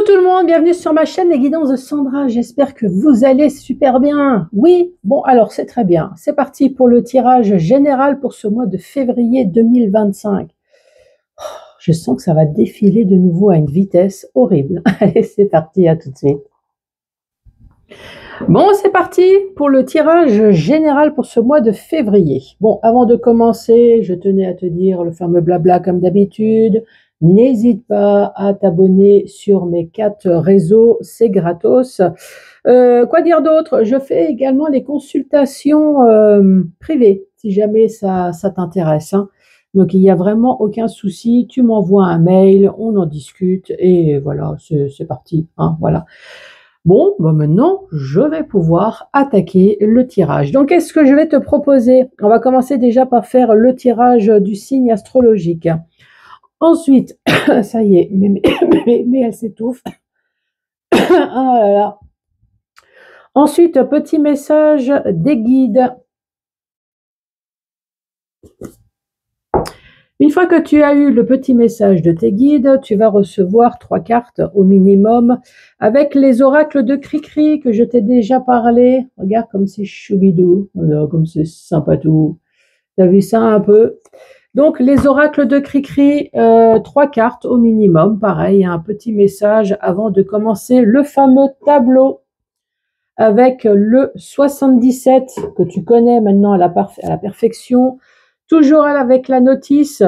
Coucou tout le monde, bienvenue sur ma chaîne Les Guidances de Sandra, j'espère que vous allez super bien. Oui, bon alors c'est très bien, c'est parti pour le tirage général pour ce mois de février 2025. Je sens que ça va défiler de nouveau à une vitesse horrible. Allez, c'est parti, à tout de suite. Bon, c'est parti pour le tirage général pour ce mois de février. Bon, avant de commencer, je tenais à te dire le fameux blabla comme d'habitude. N'hésite pas à t'abonner sur mes 4 réseaux, c'est gratos. Quoi dire d'autre? Je fais également les consultations privées, si jamais ça t'intéresse, hein. Donc, il n'y a vraiment aucun souci. Tu m'envoies un mail, on en discute et voilà, c'est parti, hein, voilà. Bon, bah maintenant, je vais pouvoir attaquer le tirage. Donc, qu'est-ce que je vais te proposer? On va commencer déjà par faire le tirage du signe astrologique. Ensuite, ça y est, mais elle s'étouffe. Ah là là. Ensuite, petit message des guides. Une fois que tu as eu le petit message de tes guides, tu vas recevoir 3 cartes au minimum avec les oracles de Cricri que je t'ai déjà parlé. Regarde comme c'est choubidou, comme c'est sympatou. T'as vu ça un peu? Donc les oracles de Cricri, 3 cartes au minimum. Pareil, un petit message avant de commencer le fameux tableau avec le 77 que tu connais maintenant à la perfection. Toujours avec la notice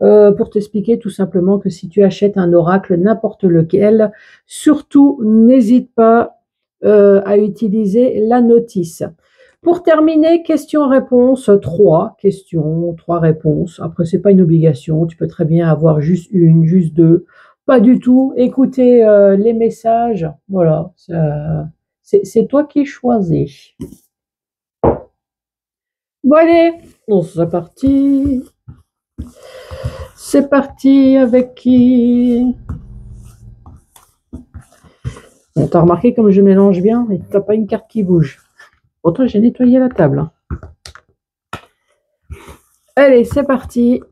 pour t'expliquer tout simplement que si tu achètes un oracle, n'importe lequel, surtout n'hésite pas à utiliser la notice. Pour terminer, questions-réponses, 3 questions, 3 réponses. Après, c'est pas une obligation, tu peux très bien avoir juste une, juste deux. Pas du tout. Écoutez les messages, voilà, c'est toi qui choisis. Bon allez, bon, c'est parti. C'est parti avec qui? Bon, t'as remarqué comme je mélange bien et t'as pas une carte qui bouge. Pourtant, j'ai nettoyé la table. Allez, c'est parti.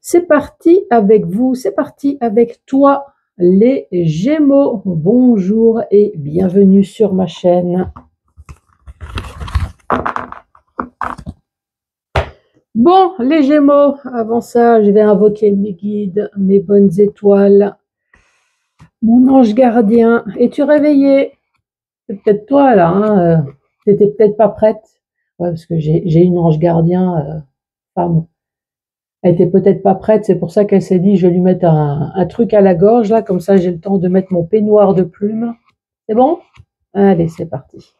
C'est parti avec vous, c'est parti avec toi, les Gémeaux. Bonjour et bienvenue sur ma chaîne. Bon, les Gémeaux, avant ça, je vais invoquer mes guides, mes bonnes étoiles, mon ange gardien. Es-tu réveillé? C'est peut-être toi, là, hein, t'étais peut-être pas prête. Ouais, parce que j'ai une ange gardien, femme. Elle était peut-être pas prête, c'est pour ça qu'elle s'est dit, je vais lui mettre un truc à la gorge, là, comme ça j'ai le temps de mettre mon peignoir de plumes. C'est bon? Allez, c'est parti.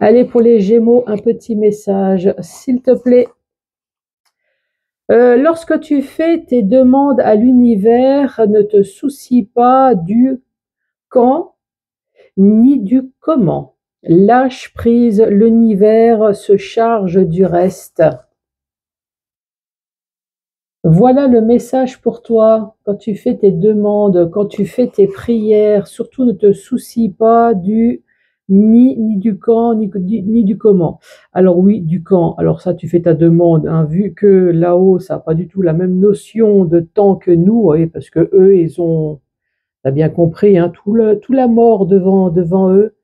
Allez, pour les Gémeaux, un petit message, s'il te plaît. Lorsque tu fais tes demandes à l'univers, ne te soucie pas du quand ni du comment. Lâche prise, l'univers se charge du reste. Voilà le message pour toi. Quand tu fais tes demandes, quand tu fais tes prières, surtout ne te soucie pas du ni du quand, ni du comment. Alors oui, du quand. Alors ça, tu fais ta demande, hein, vu que là-haut, ça n'a pas du tout la même notion de temps que nous, oui, parce que eux, ils ont, t'as bien compris, hein, tout la mort devant eux.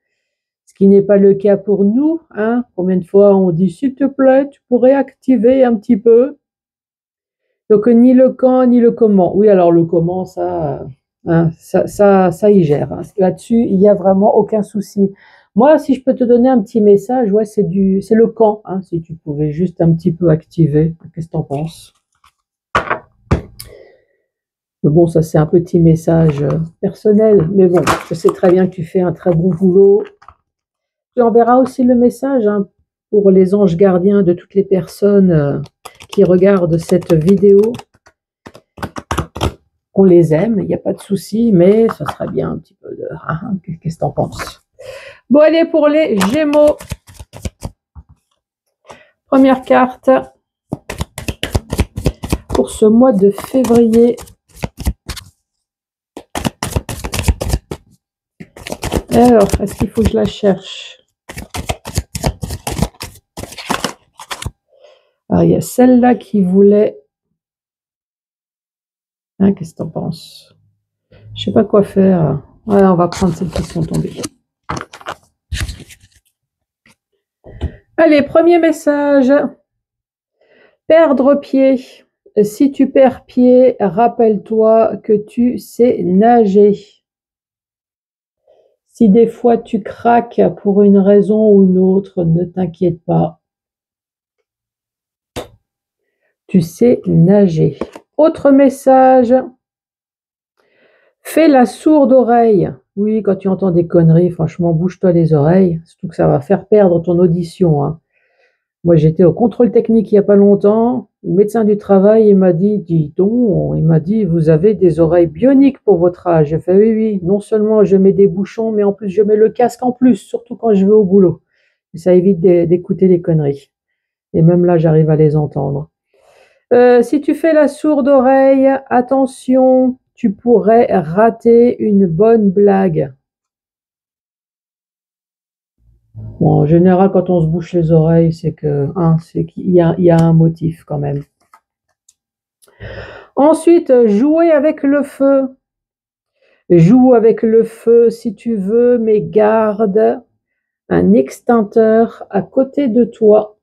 Ce qui n'est pas le cas pour nous, hein. Combien de fois on dit, s'il te plaît, tu pourrais activer un petit peu. Donc, ni le quand, ni le comment. Oui, alors le comment, ça, hein, ça y gère, hein. Là-dessus, il n'y a vraiment aucun souci. Moi, si je peux te donner un petit message, ouais, c'est le quand, hein, si tu pouvais juste un petit peu activer. Qu'est-ce que tu en penses? Mais bon, ça, c'est un petit message personnel. Mais bon, je sais très bien que tu fais un très bon boulot. Tu enverras aussi le message, hein, pour les anges gardiens de toutes les personnes qui regardent cette vidéo. On les aime, il n'y a pas de souci, mais ça serait bien un petit peu de... Qu'est-ce que tu en penses? Bon, allez, pour les Gémeaux. Première carte pour ce mois de février. Alors, est-ce qu'il faut que je la cherche? Alors, il y a celle-là qui voulait... Hein, qu'est-ce que tu en penses? Je sais pas quoi faire. Ouais, on va prendre celles qui sont tombées. Allez, premier message. Perdre pied. Si tu perds pied, rappelle-toi que tu sais nager. Si des fois tu craques pour une raison ou une autre, ne t'inquiète pas. Tu sais nager. Autre message. Fais la sourde oreille. Oui, quand tu entends des conneries, franchement, bouge-toi les oreilles. Surtout que ça va faire perdre ton audition, hein. Moi, j'étais au contrôle technique il n'y a pas longtemps. Le médecin du travail, il m'a dit, dis donc, il m'a dit, vous avez des oreilles bioniques pour votre âge. J'ai fait, oui, oui. Non seulement je mets des bouchons, mais en plus, je mets le casque en plus, surtout quand je vais au boulot. Et ça évite d'écouter les conneries. Et même là, j'arrive à les entendre. Si tu fais la sourde oreille, attention, tu pourrais rater une bonne blague. Bon, en général, quand on se bouche les oreilles, c'est qu'il y a un motif quand même. Ensuite, jouer avec le feu. Joue avec le feu si tu veux, mais garde un extincteur à côté de toi.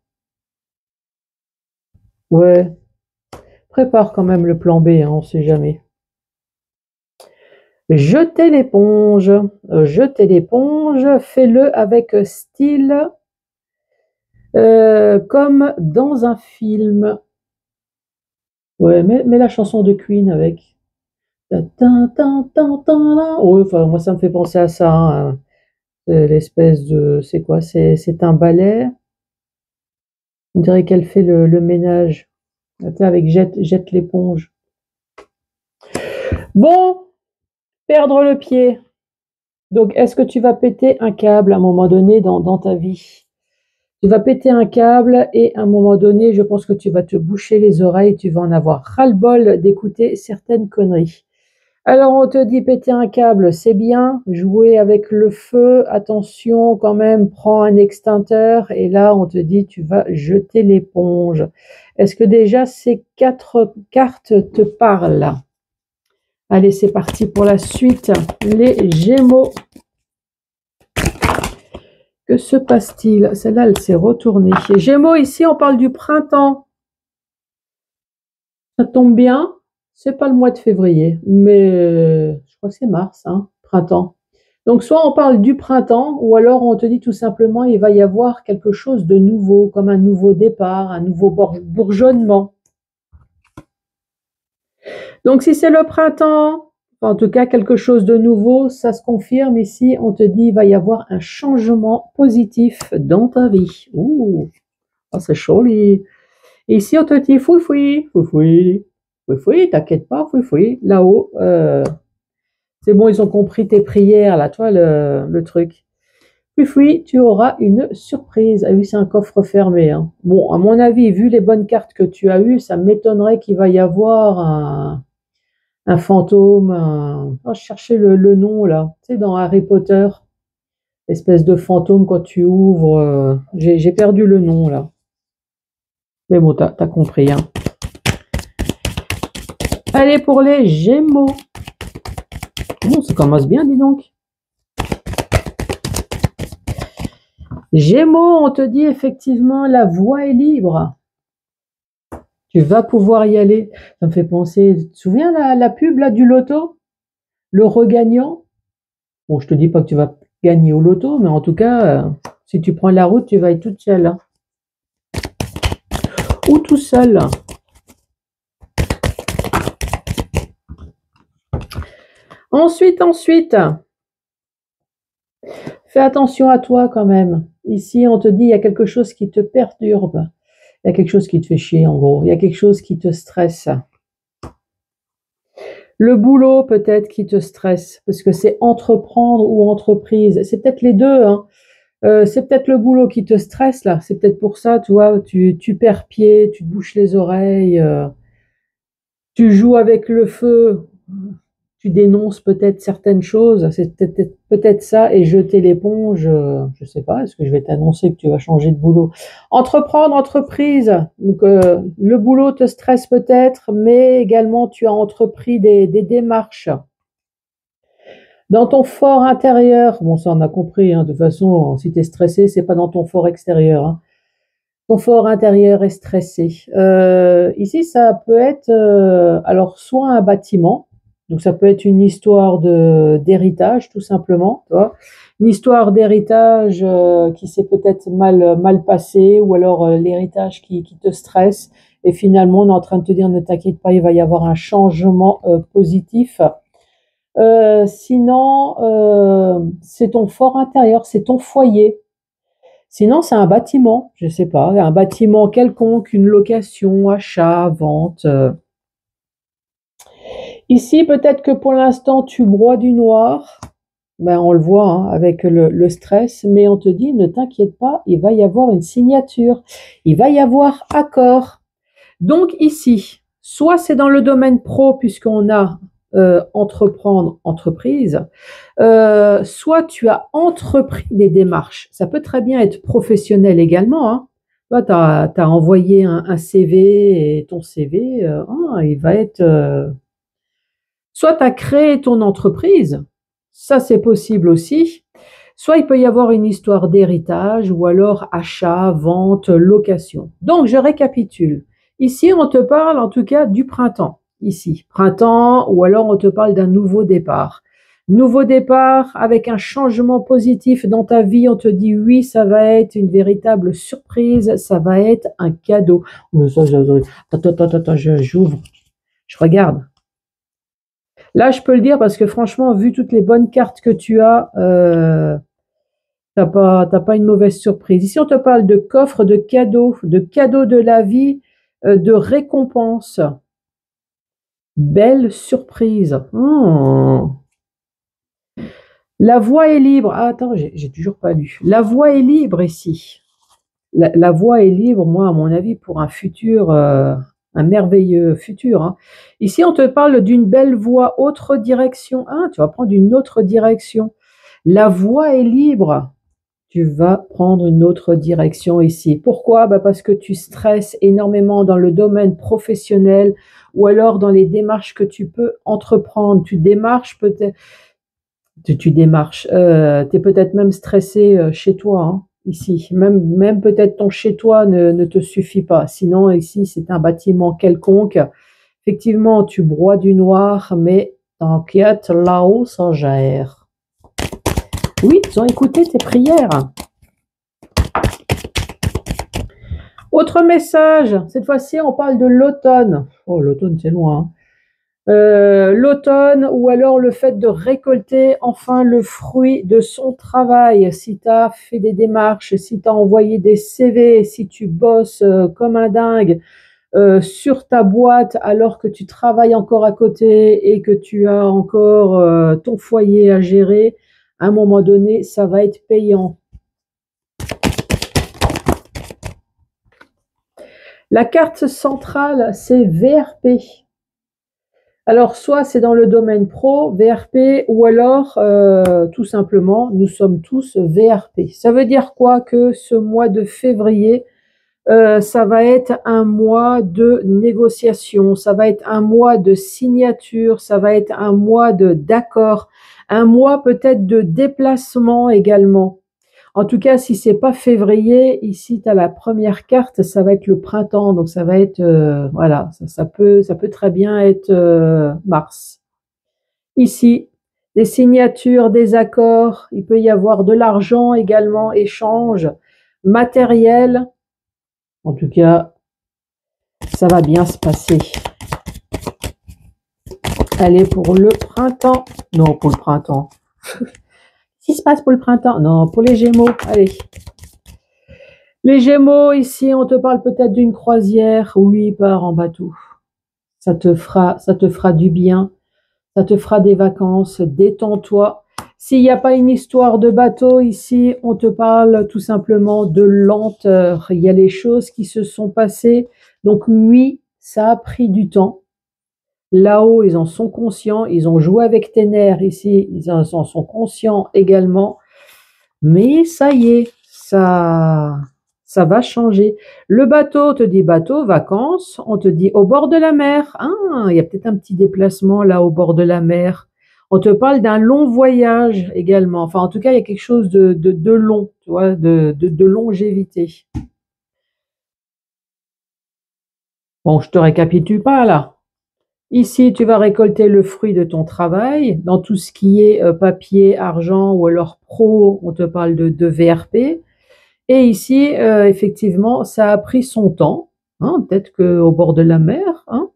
Ouais, prépare quand même le plan B, hein, on ne sait jamais. Jeter l'éponge. Jeter l'éponge, fais-le avec style, comme dans un film. Ouais, mets la chanson de Queen avec. Ouais, enfin, moi, ça me fait penser à ça, hein. L'espèce de... C'est quoi? C'est un balai. On dirait qu'elle fait le ménage. Attends, avec jette l'éponge. Bon, perdre le pied. Donc, est-ce que tu vas péter un câble à un moment donné dans ta vie? Tu vas péter un câble et à un moment donné, je pense que tu vas te boucher les oreilles, tu vas en avoir ras-le-bol d'écouter certaines conneries. Alors on te dit péter un câble, c'est bien, jouer avec le feu, attention quand même, prends un extincteur et là on te dit tu vas jeter l'éponge. Est-ce que déjà ces 4 cartes te parlent? Allez, c'est parti pour la suite. Les Gémeaux. Que se passe-t-il? Celle-là, elle s'est retournée. Les Gémeaux, ici, on parle du printemps. Ça tombe bien, c'est pas le mois de février, mais je crois que c'est mars, hein, printemps. Donc soit on parle du printemps, ou alors on te dit tout simplement il va y avoir quelque chose de nouveau, comme un nouveau départ, un nouveau bourgeonnement. Donc si c'est le printemps, en tout cas quelque chose de nouveau, ça se confirme ici, on te dit il va y avoir un changement positif dans ta vie. Ouh, oh, c'est joli. Ici on te dit fouifoui, fouifoui. Oui, oui, t'inquiète pas, oui, oui, là-haut, c'est bon, ils ont compris tes prières, là, toi, le truc. Oui, oui, tu auras une surprise. Ah oui, c'est un coffre fermé, hein. Bon, à mon avis, vu les bonnes cartes que tu as eues, ça m'étonnerait qu'il va y avoir un fantôme, Oh, je cherchais le nom, là, tu sais, dans Harry Potter, espèce de fantôme quand tu ouvres, j'ai perdu le nom, là. Mais bon, t'as compris, hein. Allez, pour les Gémeaux. Bon, ça commence bien, dis donc. Gémeaux, on te dit effectivement, la voie est libre. Tu vas pouvoir y aller. Ça me fait penser, tu te souviens la pub là, du loto? Le regagnant? Bon, je te dis pas que tu vas gagner au loto, mais en tout cas, si tu prends la route, tu vas être toute seule, hein. Ou tout seul. Ensuite, fais attention à toi quand même. Ici, on te dit, il y a quelque chose qui te perturbe. Il y a quelque chose qui te fait chier, en gros. Il y a quelque chose qui te stresse. Le boulot peut-être qui te stresse, parce que c'est entreprendre ou entreprise. C'est peut-être les deux, hein. C'est peut-être le boulot qui te stresse, là. C'est peut-être pour ça, tu vois, tu perds pied, tu te bouches les oreilles, tu joues avec le feu, tu dénonces peut-être certaines choses. C'est peut-être ça, et jeter l'éponge, je sais pas, est-ce que je vais t'annoncer que tu vas changer de boulot? Entreprendre, entreprise. Donc, le boulot te stresse peut-être, mais également tu as entrepris des démarches. Dans ton fort intérieur, bon ça on a compris, hein, de toute façon, si tu es stressé, c'est pas dans ton fort extérieur, hein. Ton fort intérieur est stressé. Ici, ça peut être alors soit un bâtiment, donc ça peut être une histoire d'héritage tout simplement, tu vois. Une histoire d'héritage qui s'est peut-être mal passée, ou alors l'héritage qui te stresse, et finalement on est en train de te dire ne t'inquiète pas, il va y avoir un changement positif. Sinon, c'est ton fort intérieur, c'est ton foyer. Sinon, c'est un bâtiment, je sais pas, un bâtiment quelconque, une location, achat, vente. Ici, peut-être que pour l'instant, tu broies du noir. Ben, on le voit hein, avec le stress, mais on te dit, ne t'inquiète pas, il va y avoir une signature, il va y avoir accord. Donc ici, soit c'est dans le domaine pro, puisqu'on a entreprendre, entreprise, soit tu as entrepris des démarches. Ça peut très bien être professionnel également, hein. Toi, tu as envoyé un CV et ton CV, il va être... soit tu as créé ton entreprise, ça c'est possible aussi. Soit il peut y avoir une histoire d'héritage ou alors achat, vente, location. Donc je récapitule. Ici, on te parle en tout cas du printemps. Ici, printemps, ou alors on te parle d'un nouveau départ. Nouveau départ avec un changement positif dans ta vie. On te dit oui, ça va être une véritable surprise, ça va être un cadeau. Attends, j'ouvre, je regarde. Là, je peux le dire parce que franchement, vu toutes les bonnes cartes que tu as, t'as pas une mauvaise surprise. Ici, on te parle de coffre, de cadeaux de la vie, de récompenses. Belle surprise. La voie est libre. Ah, attends, j'ai toujours pas lu. La voie est libre ici. La voie est libre, moi, à mon avis, pour un futur, un merveilleux futur, hein. Ici, on te parle d'une belle voie, autre direction. Ah, tu vas prendre une autre direction. La voie est libre. Tu vas prendre une autre direction ici. Pourquoi? Bah parce que tu stresses énormément dans le domaine professionnel ou alors dans les démarches que tu peux entreprendre. Tu démarches peut-être, tu démarches. Tu es peut-être même stressé chez toi, hein, ici. Même peut-être ton chez toi ne te suffit pas. Sinon, ici, c'est un bâtiment quelconque. Effectivement, tu broies du noir, mais t'inquiète, là-haut, ça gère. Oui, ils ont écouté tes prières. Autre message, cette fois-ci on parle de l'automne. Oh, l'automne c'est loin, hein. L'automne ou alors le fait de récolter enfin le fruit de son travail. Si tu as fait des démarches, si tu as envoyé des CV, si tu bosses comme un dingue sur ta boîte alors que tu travailles encore à côté et que tu as encore ton foyer à gérer, à un moment donné, ça va être payant. La carte centrale, c'est VRP. Alors, soit c'est dans le domaine pro, VRP, ou alors, tout simplement, nous sommes tous VRP. Ça veut dire quoi? Que ce mois de février, ça va être un mois de négociation, ça va être un mois de signature, ça va être un mois d'accord, un mois peut-être de déplacement également. En tout cas, si c'est pas février, ici tu as la première carte, ça va être le printemps, donc ça va être voilà, ça peut très bien être mars. Ici, des signatures, des accords, il peut y avoir de l'argent également, échange, matériel. En tout cas, ça va bien se passer. Allez, pour le printemps. Non, pour le printemps. Qu'est-ce qui se passe pour le printemps? Non, pour les Gémeaux. Allez. Les Gémeaux, ici, on te parle peut-être d'une croisière. Oui, pars en bateau. Ça te fera du bien. Ça te fera des vacances. Détends-toi. S'il n'y a pas une histoire de bateau ici, on te parle tout simplement de lenteur. Il y a les choses qui se sont passées. Donc oui, ça a pris du temps. Là-haut, ils en sont conscients. Ils ont joué avec tes nerfs ici. Ils en sont conscients également. Mais ça y est, ça va changer. Le bateau, on te dit bateau, vacances. On te dit au bord de la mer. Ah, il y a peut-être un petit déplacement là au bord de la mer. On te parle d'un long voyage également. Enfin, en tout cas, il y a quelque chose de long, tu vois, de longévité. Bon, je te récapitule pas là. Ici, tu vas récolter le fruit de ton travail. Dans tout ce qui est papier, argent ou alors pro, on te parle de VRP. Et ici, effectivement, ça a pris son temps. Hein, peut-être qu'au bord de la mer. Hein.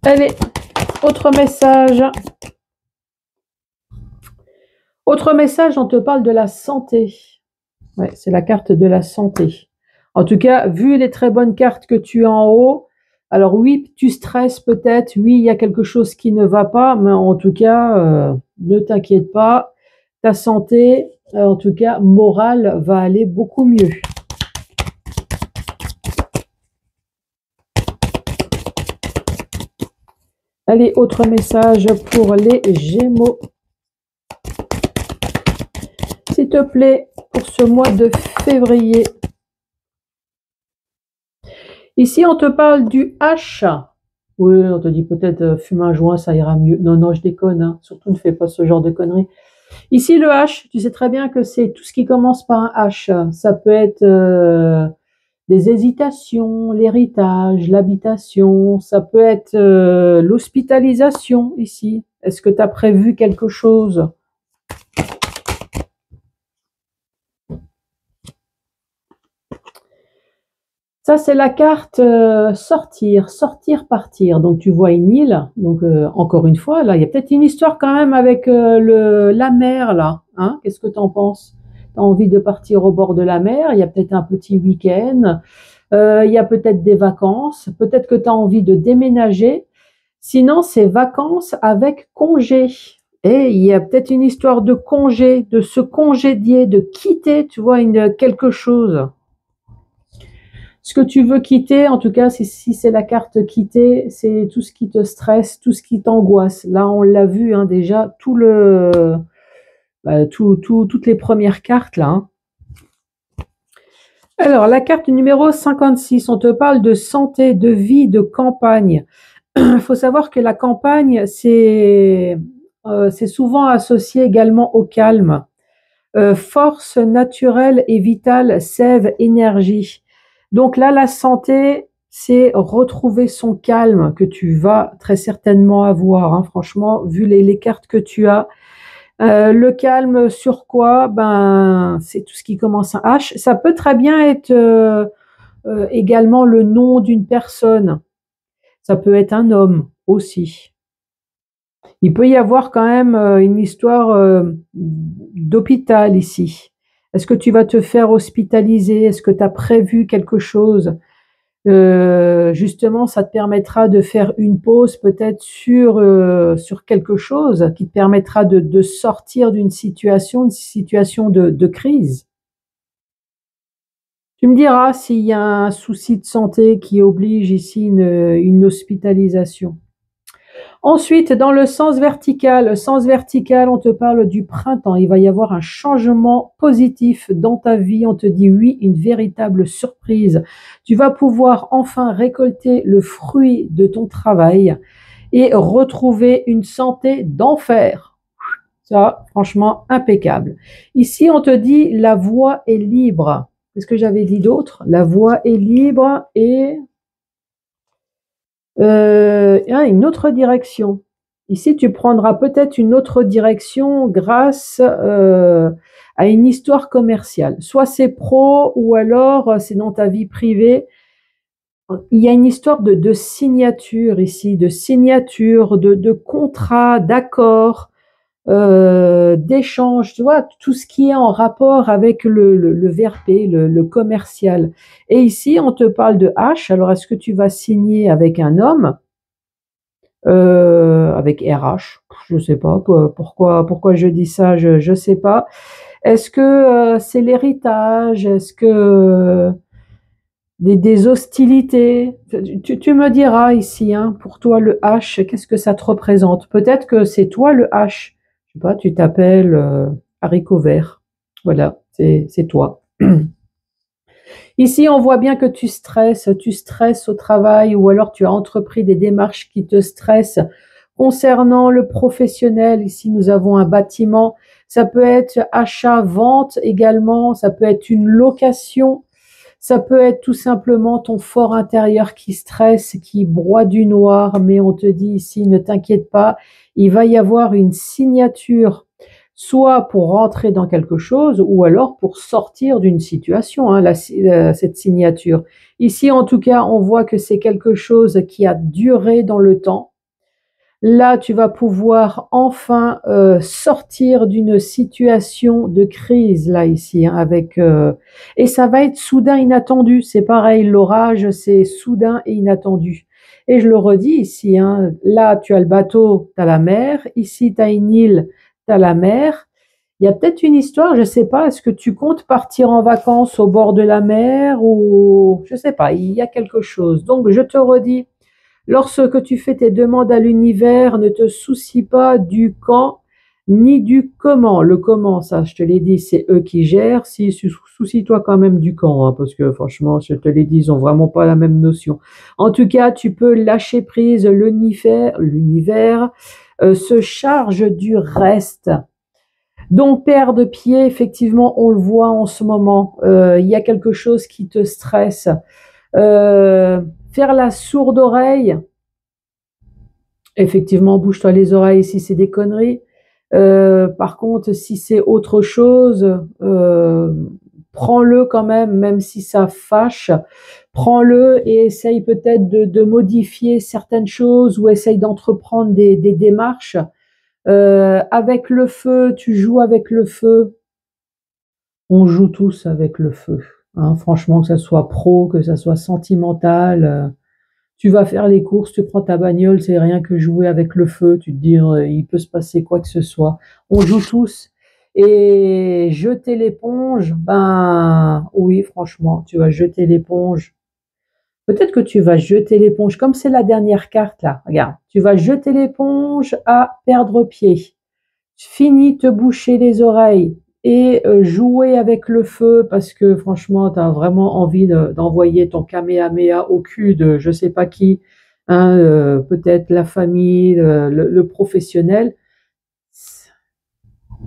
Allez, autre message. Autre message, on te parle de la santé. Ouais, c'est la carte de la santé. En tout cas, vu les très bonnes cartes que tu as en haut, alors oui, tu stresses peut-être, oui, il y a quelque chose qui ne va pas, mais en tout cas, ne t'inquiète pas, ta santé, en tout cas morale, va aller beaucoup mieux. Allez, autre message pour les Gémeaux. S'il te plaît, pour ce mois de février. Ici, on te parle du H. Oui, on te dit peut-être fume un joint, ça ira mieux. Non, non, je déconne. Hein. Surtout, ne fais pas ce genre de conneries. Ici, le H, tu sais très bien que c'est tout ce qui commence par un H. Ça peut être des hésitations, l'héritage, l'habitation. Ça peut être l'hospitalisation ici. Est-ce que tu as prévu quelque chose? Ça, c'est la carte sortir, sortir, partir. Donc, tu vois une île. Donc, encore une fois, là, il y a peut-être une histoire quand même avec la mer, là. Hein? Qu'est-ce que tu en penses? Tu as envie de partir au bord de la mer. Il y a peut-être un petit week-end. Il y a peut-être des vacances. Peut-être que tu as envie de déménager. Sinon, c'est vacances avec congé. Et il y a peut-être une histoire de congé, de se congédier, de quitter, tu vois, quelque chose. Ce que tu veux quitter, en tout cas, si c'est la carte quitter, c'est tout ce qui te stresse, tout ce qui t'angoisse. Là, on l'a vu hein, déjà, toutes les premières cartes là. Hein. Alors, la carte numéro 56, on te parle de santé, de vie, de campagne. Il faut savoir que la campagne, c'est souvent associé également au calme. Force naturelle et vitale, sève, énergie. Donc là, la santé, c'est retrouver son calme que tu vas très certainement avoir. Hein. Franchement, vu les cartes que tu as, le calme sur quoi? Ben, c'est tout ce qui commence à H. Ça peut très bien être également le nom d'une personne. Ça peut être un homme aussi. Il peut y avoir quand même une histoire d'hôpital ici. Est-ce que tu vas te faire hospitaliser? Est-ce que tu as prévu quelque chose? Justement, ça te permettra de faire une pause peut-être sur quelque chose qui te permettra de sortir d'une situation, de crise. Tu me diras s'il y a un souci de santé qui oblige ici une hospitalisation. Ensuite, dans le sens vertical, on te parle du printemps. Il va y avoir un changement positif dans ta vie. On te dit oui, une véritable surprise. Tu vas pouvoir enfin récolter le fruit de ton travail et retrouver une santé d'enfer. Ça, franchement, impeccable. Ici, on te dit la voie est libre. Qu'est-ce que j'avais dit d'autre? La voie est libre et une autre direction. Ici, tu prendras peut-être une autre direction grâce à une histoire commerciale. Soit c'est pro ou alors c'est dans ta vie privée. Il y a une histoire de signature ici, de signature, de contrat, d'accord, d'échange, tu vois, tout ce qui est en rapport avec le VRP, le commercial. Et ici, on te parle de H. Alors, est-ce que tu vas signer avec un homme, avec RH? Je sais pas pourquoi je dis ça, je sais pas. Est-ce que c'est l'héritage? Est-ce que des hostilités? Tu me diras ici, hein, pour toi le H, qu'est-ce que ça te représente? Peut-être que c'est toi le H. Je sais pas, tu t'appelles haricot vert. Voilà, c'est toi. Ici, on voit bien que tu stresses au travail ou alors tu as entrepris des démarches qui te stressent. Concernant le professionnel, ici, nous avons un bâtiment. Ça peut être achat, vente également. Ça peut être une location. Ça peut être tout simplement ton fort intérieur qui stresse, qui broie du noir. Mais on te dit ici, ne t'inquiète pas, il va y avoir une signature soit pour rentrer dans quelque chose ou alors pour sortir d'une situation, hein, cette signature. Ici, en tout cas, on voit que c'est quelque chose qui a duré dans le temps. Là, tu vas pouvoir enfin sortir d'une situation de crise, là, ici, hein, et ça va être soudain, inattendu. C'est pareil, l'orage, c'est soudain et inattendu. Et je le redis ici, hein, là, tu as le bateau, tu as la mer. Ici, tu as une île, tu as la mer. Il y a peut-être une histoire, je ne sais pas, est-ce que tu comptes partir en vacances au bord de la mer ou je ne sais pas, il y a quelque chose. Donc, je te redis, lorsque tu fais tes demandes à l'univers, ne te soucie pas du quand ni du comment. Le comment, ça, je te l'ai dit, c'est eux qui gèrent. Si, soucie-toi quand même du quand, hein, parce que franchement, je te l'ai dit, ils ont vraiment pas la même notion. En tout cas, tu peux lâcher prise, l'univers se charge du reste. Donc, paire de pieds, effectivement, on le voit en ce moment. Il y a quelque chose qui te stresse. Faire la sourde oreille, effectivement, bouge-toi les oreilles si c'est des conneries. Par contre, si c'est autre chose, prends-le quand même, même si ça fâche. Prends-le et essaye peut-être de modifier certaines choses ou essaye d'entreprendre des démarches. Avec le feu, tu joues avec le feu. On joue tous avec le feu, hein. Franchement, que ça soit pro, que ça soit sentimental. Tu vas faire les courses, tu prends ta bagnole, c'est rien que jouer avec le feu. Tu te dis, il peut se passer quoi que ce soit. On joue tous. Et jeter l'éponge, ben oui, franchement, tu vas jeter l'éponge. Peut-être que tu vas jeter l'éponge, comme c'est la dernière carte là. Regarde, tu vas jeter l'éponge à perdre pied. Finis te boucher les oreilles et jouer avec le feu parce que franchement, tu as vraiment envie d'envoyer ton Kamehameha au cul de je sais pas qui, hein, peut-être la famille, le professionnel.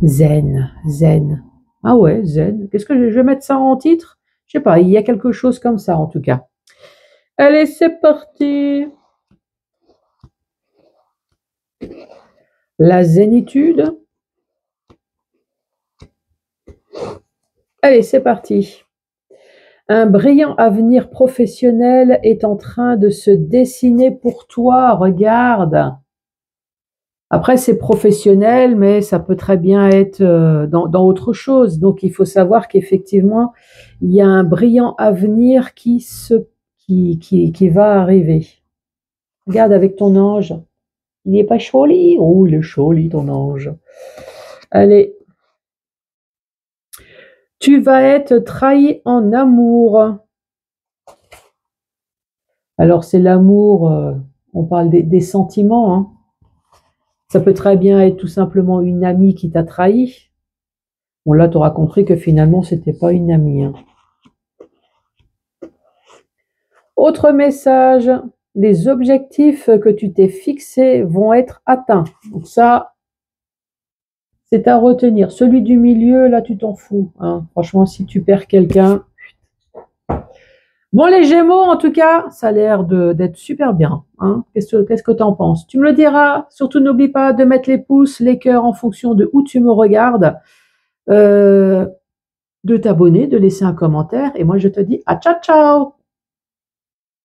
Zen, zen. Ah ouais, zen. Qu'est-ce que je vais mettre ça en titre? Je sais pas, il y a quelque chose comme ça en tout cas. Allez, c'est parti. La zénitude. Allez, c'est parti. Un brillant avenir professionnel est en train de se dessiner pour toi. Regarde. Après, c'est professionnel, mais ça peut très bien être dans autre chose. Donc, il faut savoir qu'effectivement, il y a un brillant avenir qui va arriver. Regarde avec ton ange. Il n'est pas joli? Oh, il est joli, ton ange. Allez. Tu vas être trahi en amour. Alors, c'est l'amour, on parle des sentiments, hein. Ça peut très bien être tout simplement une amie qui t'a trahi. Bon, là, tu auras compris que finalement, c'était pas une amie, hein. Autre message, les objectifs que tu t'es fixés vont être atteints. Donc ça, c'est à retenir. Celui du milieu, là, tu t'en fous, hein. Franchement, si tu perds quelqu'un. Bon, les Gémeaux, en tout cas, ça a l'air d'être super bien, hein. Qu'est-ce que tu en penses? Tu me le diras. Surtout, n'oublie pas de mettre les pouces, les cœurs en fonction de où tu me regardes, de t'abonner, de laisser un commentaire. Et moi, je te dis à ciao, ciao!